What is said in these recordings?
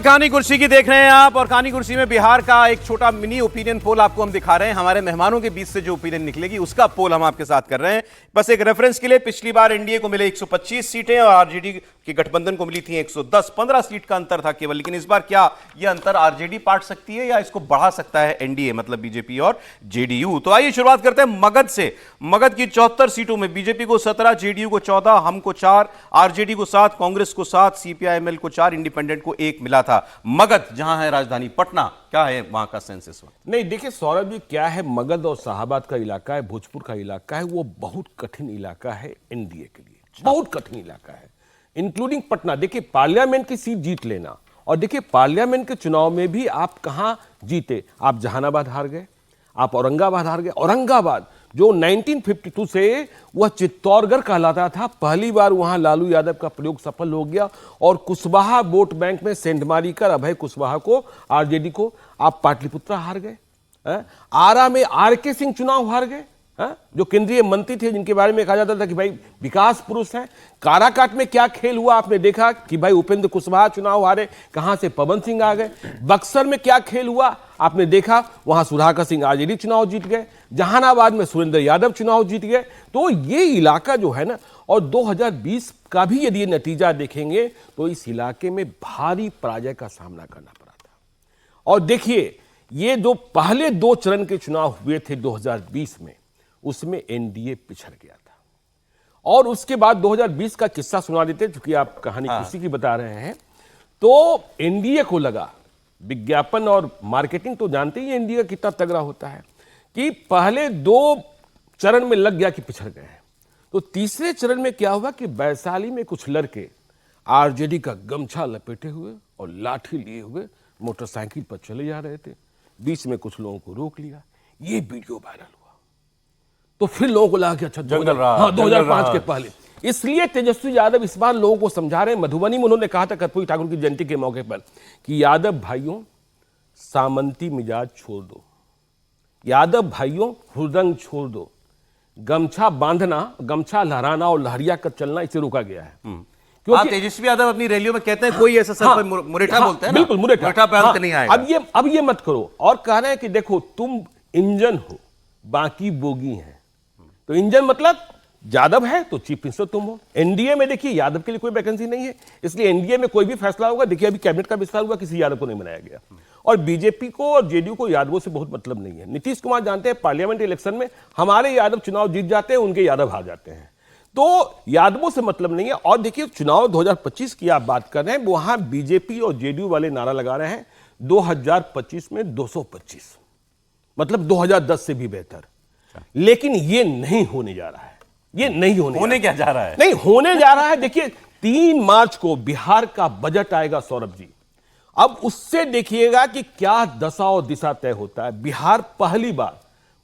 कहानी कुर्सी की देख रहे हैं आप और कहानी कुर्सी में बिहार का एक छोटा मिनी ओपिनियन पोल आपको हम दिखा रहे हैं। हमारे मेहमानों के बीच से जो ओपिनियन निकलेगी उसका पोल हम आपके साथ कर रहे हैं। बस एक रेफरेंस के लिए, पिछली बार एनडीए को मिले 125 सीटें और आरजेडी की गठबंधन को मिली थी 110, 15 सीट का अंतर था केवल। लेकिन इस बार क्या यह अंतर आरजेडी पाट सकती है या इसको बढ़ा सकता है एनडीए, मतलब बीजेपी और जेडीयू? तो आइए शुरुआत करते हैं मगध से। मगध की 74 सीटों में बीजेपी को 17, जेडीयू को 14, हमको 4, आरजेडी को 7, कांग्रेस को 7, सीपीआईएमएल को 4, इंडिपेंडेंट को 1 मिला था। मगध जहां है राजधानी पटना, क्या है वहां का सेंस इस वक्त? नहीं, देखिए सौरभ जी, क्या है, मगध और शाहाबाद का इलाका है, भोजपुर का इलाका है, वो बहुत कठिन इलाका है एनडीए के लिए, बहुत कठिन इलाका है, इंक्लूडिंग पटना। देखिए पार्लियामेंट की सीट जीत लेना, और देखिए पार्लियामेंट के चुनाव में भी आप कहां जीते, आप जहानाबाद हार गए, आप औरंगाबाद हार गए। औरंगाबाद जो 1952 से वह चित्तौड़गढ़ कहलाता था, पहली बार वहां लालू यादव का प्रयोग सफल हो गया और कुशवाहा वोट बैंक में सेंध मारी कर अभय कुशवाहा को, आरजेडी को, आप पाटलिपुत्रा हार गए। आरा में आरके सिंह चुनाव हार गए, जो केंद्रीय मंत्री थे, जिनके बारे में कहा जाता था कि भाई विकास पुरुष हैं। काराकाट में क्या खेल हुआ आपने देखा कि भाई उपेंद्र कुशवाहा चुनाव हारे, कहां से पवन सिंह आ गए। बक्सर में क्या खेल हुआ आपने देखा, वहां सुधाकर सिंह आरजेडी चुनाव जीत गए। जहानाबाद में सुरेंद्र यादव चुनाव जीत गए। तो ये इलाका जो है ना, और 2020 का भी यदि नतीजा देखेंगे तो इस इलाके में भारी पराजय का सामना करना पड़ा था। और देखिए ये जो पहले 2 चरण के चुनाव हुए थे 2020 में, उसमें एनडीए पिछड़ गया था। और उसके बाद 2020 का किस्सा सुना देते, चूंकि आप कहानी उसी की बता रहे हैं। तो एनडीए को लगा, विज्ञापन और मार्केटिंग तो जानते ही एनडीए का कितना तगड़ा होता है, कि पहले 2 चरण में लग गया कि पिछड़ गए हैं। तो तीसरे चरण में क्या हुआ कि वैशाली में कुछ लड़के आरजेडी का गमछा लपेटे हुए और लाठी लिए हुए मोटरसाइकिल पर चले जा रहे थे। बीच में कुछ लोगों को रोक लिया, ये वीडियो वायरल हुआ। तो फिर लोगों को लगा कि अच्छा जंगल रहा, हाँ, 2005 के पहले। इसलिए तेजस्वी यादव इस बार लोगों को समझा रहे हैं। मधुबनी में उन्होंने कहा था कर्पूरी ठाकुर की जयंती के मौके पर कि यादव भाइयों सामंती मिजाज छोड़ दो, यादव भाइयों हुरदंग छोड़ दो, गमछा बांधना, गमछा लहराना और लहरिया कर चलना, इसे रोका गया है। क्योंकि तेजस्वी यादव अपनी रैलियों में कहते हैं कोई ऐसा सर पर मुरेठा बोलते हैं ना, बिल्कुल मुरेठा पे अंत नहीं आएगा। अब ये मत करो। और कह रहे हैं कि देखो तुम इंजन हो, बाकी बोगी हैं। तो इंजन मतलब यादव है तो चीफ मिनिस्टर तुम हो। एनडीए में देखिए यादव के लिए कोई वैकेंसी नहीं है, इसलिए एनडीए में कोई भी फैसला होगा, देखिए अभी कैबिनेट का विस्तार हुआ, किसी यादव को नहीं बनाया गया। और बीजेपी को और जेडीयू को यादवों से बहुत मतलब नहीं है। नीतीश कुमार जानते हैं पार्लियामेंट इलेक्शन में हमारे यादव चुनाव जीत जाते हैं, उनके यादव हार जाते हैं। तो यादवों से मतलब नहीं है। और देखिए चुनाव 2025 की आप बात कर रहे हैं, वहां बीजेपी और जेडीयू वाले नारा लगा रहे हैं 2025 में 225, मतलब 2010 से भी बेहतर। लेकिन ये नहीं होने जा रहा है, ये नहीं होने क्या जा रहा है, नहीं होने जा रहा है। देखिए 3 मार्च को बिहार का बजट आएगा सौरभ जी। अब उससे देखिएगा कि क्या दशा और दिशा तय होता है। बिहार पहली बार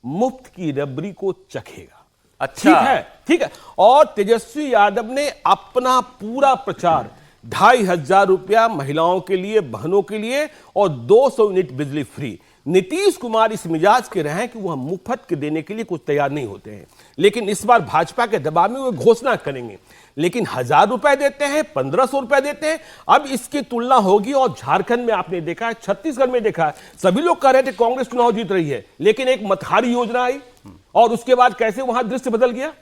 मुफ्त की रबड़ी को चखेगा। अच्छा, ठीक है। और तेजस्वी यादव ने अपना पूरा प्रचार 2,500 रुपया महिलाओं के लिए, बहनों के लिए और 200 यूनिट बिजली फ्री। नीतीश कुमार इस मिजाज के रहे कि वह मुफ्त के देने के लिए कुछ तैयार नहीं होते हैं, लेकिन इस बार भाजपा के दबाव में वो घोषणा करेंगे। लेकिन 1,000 रुपए देते हैं, 1,500 रुपए देते हैं। अब इसकी तुलना होगी। और झारखंड में आपने देखा है, छत्तीसगढ़ में देखा है, सभी लोग कह रहे थे कांग्रेस चुनाव जीत रही है, लेकिन एक मतहारी योजना आई और उसके बाद कैसे वहां दृश्य बदल गया।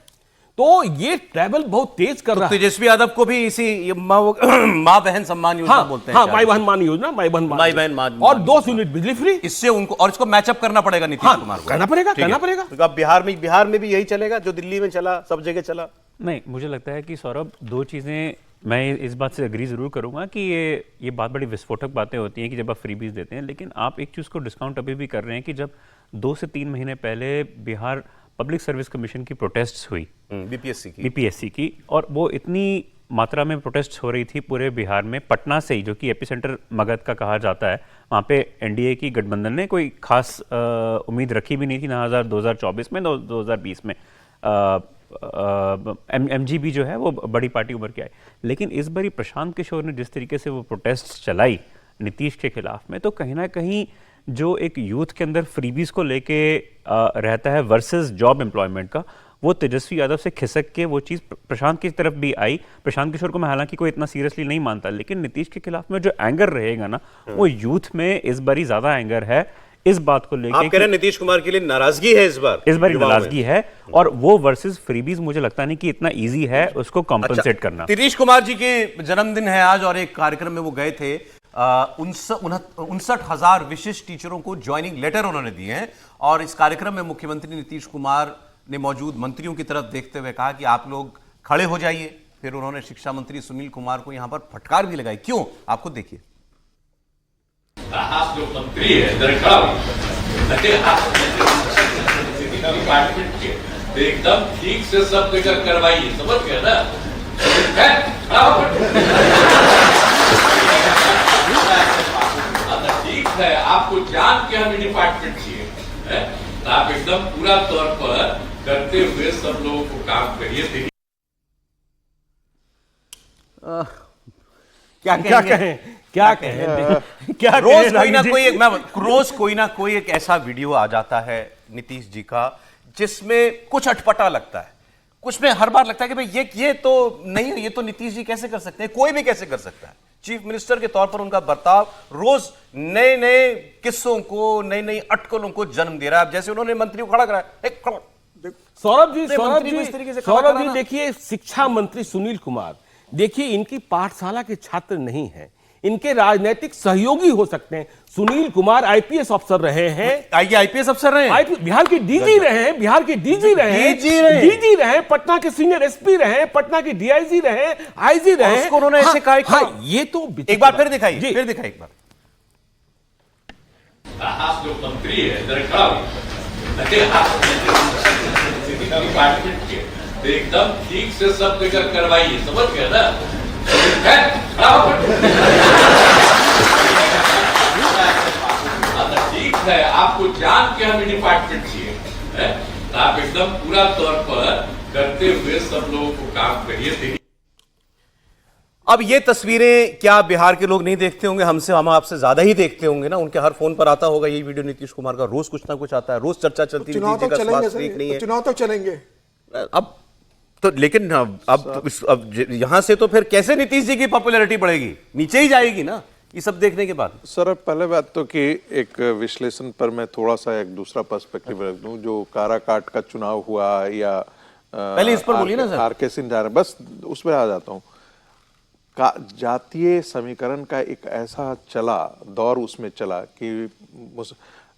तो ये ट्रैवल बहुत तेज कर रहा है। तेजस्वी यादव को भी इसी माँ बहन सम्मान योजना बोलते हैं। हाँ, माई बहन मान योजना, माई बहन मान और 200 यूनिट बिजली फ्री। इससे उनको, और इसको मैचअप करना पड़ेगा नीतीश कुमार को। करना पड़ेगा। तो अब बिहार में भी यही चलेगा जो दिल्ली में चला, सब जगह चला? नहीं, मुझे लगता है कि सौरभ, 2 चीज़ें मैं इस बात से एग्री ज़रूर करूंगा कि ये बात बड़ी विस्फोटक बातें होती हैं कि जब आप फ्रीबीज देते हैं, लेकिन आप एक चीज़ को डिस्काउंट अभी भी कर रहे हैं कि जब 2 से 3 महीने पहले बिहार पब्लिक सर्विस कमीशन की प्रोटेस्ट्स हुई, बीपीएससी की, और वो इतनी मात्रा में प्रोटेस्ट हो रही थी पूरे बिहार में, पटना से ही, जो कि एपिसेंटर मगध का कहा जाता है, वहाँ पे एनडीए की गठबंधन ने कोई खास उम्मीद रखी भी नहीं थी, ना 2024 में, 2020 में। एमजीबी जो है वो बड़ी पार्टी उभर के आई। लेकिन इस बारी प्रशांत किशोर ने जिस तरीके से वो प्रोटेस्ट चलाई नीतीश के खिलाफ में, तो कहीं ना कहीं जो एक यूथ के अंदर फ्रीबीज को लेके रहता है वर्सेस जॉब एम्प्लॉयमेंट का, वो तेजस्वी यादव से खिसक के वो चीज़ प्रशांत की तरफ भी आई। प्रशांत किशोर को मैं हालांकि कोई इतना सीरियसली नहीं मानता, लेकिन नीतीश के खिलाफ में जो एंगर रहेगा ना, वो यूथ में इस बारी ज्यादा एंगर है इस बात को लेकर। आप कह रहे हैं नीतीश कुमार के लिए नाराजगी है इस बार नाराजगी है, और वो वर्सेस फ्रीबीज मुझे लगता नहीं कि इतना इजी है उसको कॉम्पनसेट करना। नीतीश कुमार जी के जन्मदिन है आज और एक कार्यक्रम में वो गए थे। 59,000 विशिष्ट टीचरों को ज्वाइनिंग लेटर उन्होंने दिए हैं, और इस कार्यक्रम में मुख्यमंत्री नीतीश कुमार ने मौजूद मंत्रियों की तरफ देखते हुए कहा कि आप लोग खड़े हो जाइए। फिर उन्होंने शिक्षा मंत्री सुनील कुमार को यहां पर फटकार भी लगाई। क्यों, आपको देखिए। आप जो मंत्री है इधर खड़ा डिपार्टमेंट के तो एकदम ठीक से सब जगह करवाइए, समझ गए ना? ठीक है, आपको जान के हमें डिपार्टमेंट चाहिए, तो आप एकदम पूरा तौर पर करते हुए सब लोगों को काम करिए। देखिए क्या कहें रोज कोई ना कोई एक ऐसा वीडियो आ जाता है नीतीश जी का जिसमें कुछ अटपटा लगता है, कुछ में हर बार लगता है कि भाई ये तो नहीं, ये तो नीतीश जी कैसे कर सकते हैं, कोई भी कैसे कर सकता है। चीफ मिनिस्टर के तौर पर उनका बर्ताव रोज नए नए किस्सों को, नई नई अटकलों को जन्म दे रहा है। जैसे उन्होंने मंत्री को खड़ा कराया, सौरभ जी देखिए, शिक्षा मंत्री सुनील कुमार, देखिए इनकी पाठशाला के छात्र नहीं हैं, इनके राजनीतिक सहयोगी हो सकते हैं। सुनील कुमार आईपीएस अफसर रहे हैं, आईपीएस अफसर रहे हैं, बिहार के डीजी रहे हैं, बिहार के डीजी रहे, पटना के सीनियर एसपी रहे, पटना के डीआईजी रहे, आईजी रहे। उन्होंने ऐसे कहा, ये तो एक बार फिर दिखाइए, एक बार। आप जो मंत्री है इधर खड़ा डिपार्टमेंट के तो एकदम ठीक से सब जगह करवाइए, समझ गए ना? ठीक है, आपको जान के हमें डिपार्टमेंट चाहिए, तो आप एकदम पूरा तौर पर करते हुए सब लोगों को काम करिए। अब ये तस्वीरें क्या बिहार के लोग नहीं देखते होंगे? हम आपसे ज्यादा ही देखते होंगे ना, उनके हर फोन पर आता होगा ये वीडियो नीतीश कुमार का, रोज कुछ ना कुछ आता है, रोज चर्चा चलती है। चुनाव तक चलेंगे अब तो, लेकिन अब यहां से तो फिर कैसे नीतीश जी की पॉपुलैरिटी बढ़ेगी? नीचे ही जाएगी ना, ये सब देखने के बाद। सर, पहले बात तो कि एक विश्लेषण पर मैं थोड़ा सा एक दूसरा पर्सपेक्टिव रख दूं। जो काराकाट का चुनाव हुआ या पहले इस पर बोलिए ना सर। आरके सिंह जा रहे, बस उस पर आ जाता हूं। जातीय समीकरण का एक ऐसा दौर उसमें चला कि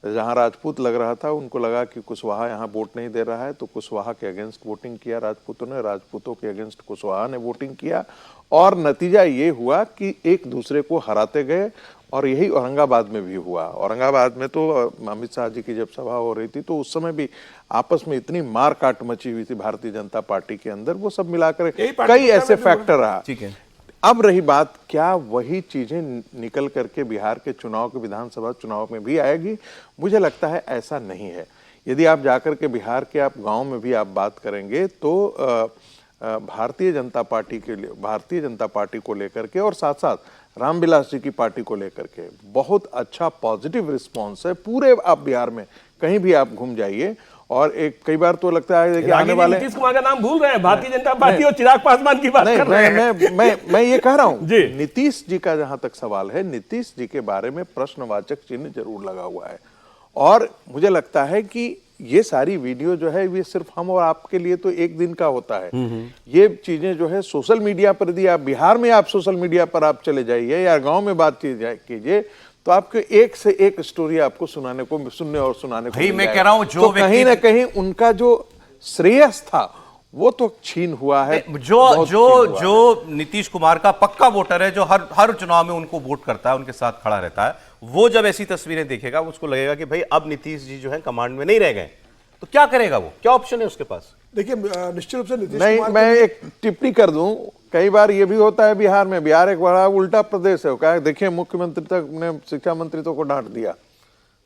जहां राजपूत लग रहा था, उनको लगा कि कुशवाहा यहाँ वोट नहीं दे रहा है, तो कुशवाहा के अगेंस्ट वोटिंग किया राजपूतों ने, राजपूतों के अगेंस्ट कुशवाहा ने वोटिंग किया, और नतीजा ये हुआ कि एक दूसरे को हराते गए। और यही औरंगाबाद में भी हुआ। औरंगाबाद में तो अमित शाह जी की जब सभा हो रही थी तो उस समय भी आपस में इतनी मार काट मची हुई थी भारतीय जनता पार्टी के अंदर, वो सब मिलाकर कई ऐसे फैक्टर रहा। ठीक है, अब रही बात, क्या वही चीजें निकल करके बिहार के चुनाव के विधानसभा चुनाव में भी आएगी? मुझे लगता है ऐसा नहीं है। यदि आप जाकर के बिहार के आप गांव में भी आप बात करेंगे तो भारतीय जनता पार्टी को लेकर के और साथ साथ रामविलास जी की पार्टी को लेकर के बहुत अच्छा पॉजिटिव रिस्पॉन्स है पूरे आप बिहार में कहीं भी आप घूम जाइए। और एक कई बार तो लगता है कि आने वाले नीतीश कुमार का नाम भूल रहे हैं, भारतीय जनता पार्टी और चिराग पासवान की बात कर रहे हैं। मैं ये कह रहा हूं नीतीश जी का जहां तक सवाल है, नीतीश जी के बारे में प्रश्नवाचक चिन्ह जरूर लगा हुआ है। और मुझे लगता है कि ये सारी वीडियो जो है ये सिर्फ हम और आपके लिए तो एक दिन का होता है। ये चीजें जो है सोशल मीडिया पर, यदि आप बिहार में आप सोशल मीडिया पर आप चले जाइए या गांव में बात कीजिए तो आपको एक से एक स्टोरी आपको सुनने को मैं कह रहा हूं जो कहीं ना कहीं उनका जो श्रेयस था वो तो छीन हुआ है। जो नीतीश कुमार का पक्का वोटर है, जो हर चुनाव में उनको वोट करता है, उनके साथ खड़ा रहता है, वो जब ऐसी तस्वीरें देखेगा उसको लगेगा कि भाई अब नीतीश जी जो है कमांड में नहीं रह गए, तो क्या करेगा वो? क्या ऑप्शन है उसके पास? देखिए, निश्चित रूप से नीतीश कुमार, मैं एक टिप्पणी कर दूं, कई बार ये भी होता है बिहार में, बिहार एक बड़ा उल्टा प्रदेश है। क्या देखिए, मुख्यमंत्री तक ने शिक्षा मंत्री तो को डांट दिया,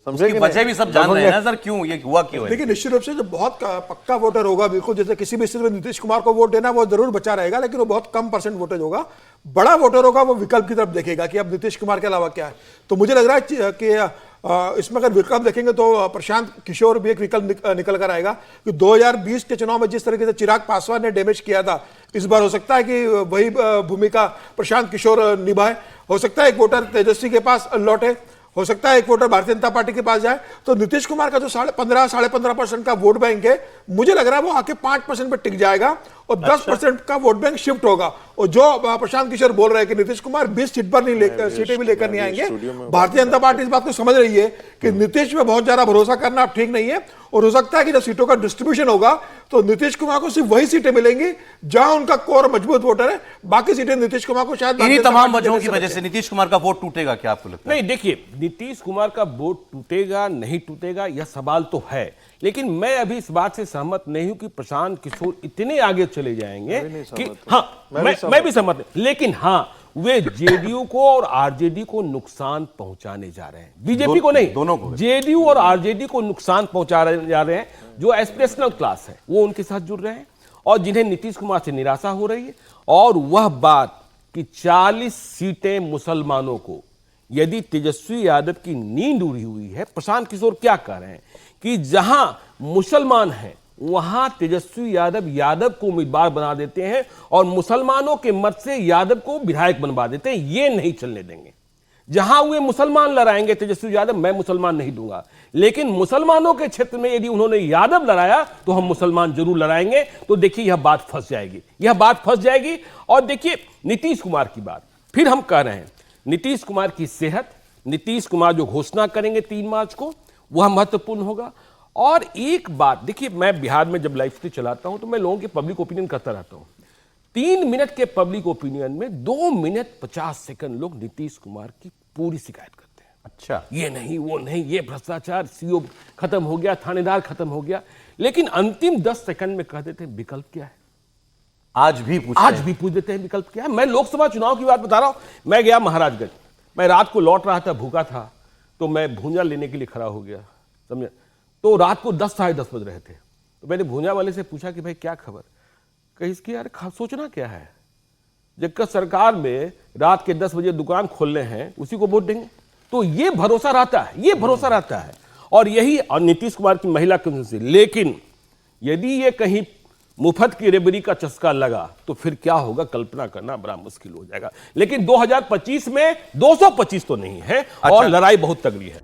समझे कि वजह भी सब जान रहे हैं ना सर, क्यों ये हुआ क्यों है? देखिए, निश्चित रूप से जो बहुत पक्का वोटर होगा, बिल्कुल जैसे किसी भी स्थिति में नीतीश कुमार को वोट देना वो जरूर बचा रहेगा, लेकिन वो बहुत कम परसेंट वोटेज होगा। बड़ा वोटर होगा वो विकल्प की तरफ देखेगा कि अब नीतीश कुमार के अलावा क्या है। तो मुझे लग रहा है कि इसमें अगर विकल्प देखेंगे तो प्रशांत किशोर भी एक विकल्प निकल कर आएगा कि 2020 के चुनाव में जिस तरीके से चिराग पासवान ने डैमेज किया था, इस बार हो सकता है कि वही भूमिका प्रशांत किशोर निभाए। हो सकता है एक वोटर तेजस्वी के पास लौटे, हो सकता है एक वोटर भारतीय जनता पार्टी के पास जाए। तो नीतीश कुमार का जो 15.5% का वोट बैंक है, मुझे लग रहा है वो आके 5% पर टिक जाएगा और 10% का वोट बैंक शिफ्ट होगा। और जो प्रशांत किशोर बोल रहे हैं कि नीतीश कुमार 20 सीट पर सीटें भी लेकर नहीं आएंगे, भारतीय जनता पार्टी इस बात को समझ रही है कि नीतीश में बहुत ज्यादा भरोसा करना अब ठीक नहीं है। और हो सकता है कि जब सीटों का डिस्ट्रीब्यूशन होगा तो नीतीश कुमार को सिर्फ वही सीटें मिलेंगी जहां उनका कोर मजबूत वोटर है, बाकी सीटें नीतीश कुमार को शायद इन्हीं तमाम वजहों की वजह से नीतीश कुमार का वोट टूटेगा, क्या आपको लगता है? नहीं, देखिए, नीतीश कुमार का वोट टूटेगा नहीं टूटेगा यह सवाल तो है, लेकिन मैं अभी इस बात से सहमत नहीं हूं कि प्रशांत किशोर इतने आगे चले जाएंगे कि हाँ, मैं भी सहमत नहीं, लेकिन हाँ, वे जेडीयू को और आरजेडी को नुकसान पहुंचाने जा रहे हैं। बीजेपी को नहीं, दोनों को, जेडीयू और आरजेडी को नुकसान पहुंचाने जा रहे हैं। जो एस्पिरेशनल क्लास है वो उनके साथ जुड़ रहे हैं और जिन्हें नीतीश कुमार से निराशा हो रही है। और वह बात कि 40 सीटें मुसलमानों को, यदि तेजस्वी यादव की नींद उड़ी हुई है, प्रशांत किशोर क्या कह रहे हैं कि जहां मुसलमान हैं वहां तेजस्वी यादव को उम्मीदवार बना देते हैं और मुसलमानों के मत से यादव को विधायक बनवा देते हैं। ये नहीं चलने देंगे। जहां वे मुसलमान लड़ाएंगे तेजस्वी यादव, मैं मुसलमान नहीं दूंगा, लेकिन मुसलमानों के क्षेत्र में यदि उन्होंने यादव लड़ाया तो हम मुसलमान जरूर लड़ाएंगे। तो देखिए, यह बात फंस जाएगी, यह बात फंस जाएगी। और देखिए, नीतीश कुमार की बात फिर हम कह रहे हैं, नीतीश कुमार की सेहत, नीतीश कुमार जो घोषणा करेंगे 3 मार्च को, वह महत्वपूर्ण होगा। और एक बात देखिए, मैं बिहार में जब लाइव स्ट्रीम चलाता हूं तो मैं लोगों के पब्लिक ओपिनियन करता रहता हूं। 3 मिनट के पब्लिक ओपिनियन में 2 मिनट 50 सेकंड लोग नीतीश कुमार की पूरी शिकायत करते हैं। अच्छा, ये नहीं, वो नहीं, ये भ्रष्टाचार, सीओ खत्म हो गया, थानेदार खत्म हो गया, लेकिन अंतिम 10 सेकंड में कह देते हैं विकल्प क्या है। आज भी पूछ देते हैं विकल्प क्या है। मैं लोकसभा चुनाव की बात बता रहा हूं। मैं गया महाराजगंज, मैं रात को लौट रहा था, भूखा था, तो मैं भूंजा लेने के लिए खड़ा हो गया, समझे। तो रात को 10 साढ़े 10 बज रहे थे, तो मैंने भूंजा वाले से पूछा कि भाई क्या खबर, कहीं इसकी यार सोचना क्या है, जबकि सरकार में रात के 10 बजे दुकान खोलने हैं, उसी को वोट देंगे। तो ये भरोसा रहता है, ये भरोसा रहता है। और यही, और नीतीश कुमार की महिला कमिश्नर। लेकिन यदि ये कहीं मुफ्त की रेबरी का चस्का लगा तो फिर क्या होगा, कल्पना करना बड़ा मुश्किल हो जाएगा। लेकिन 2025 में 225 तो नहीं है। और लड़ाई बहुत तगड़ी है।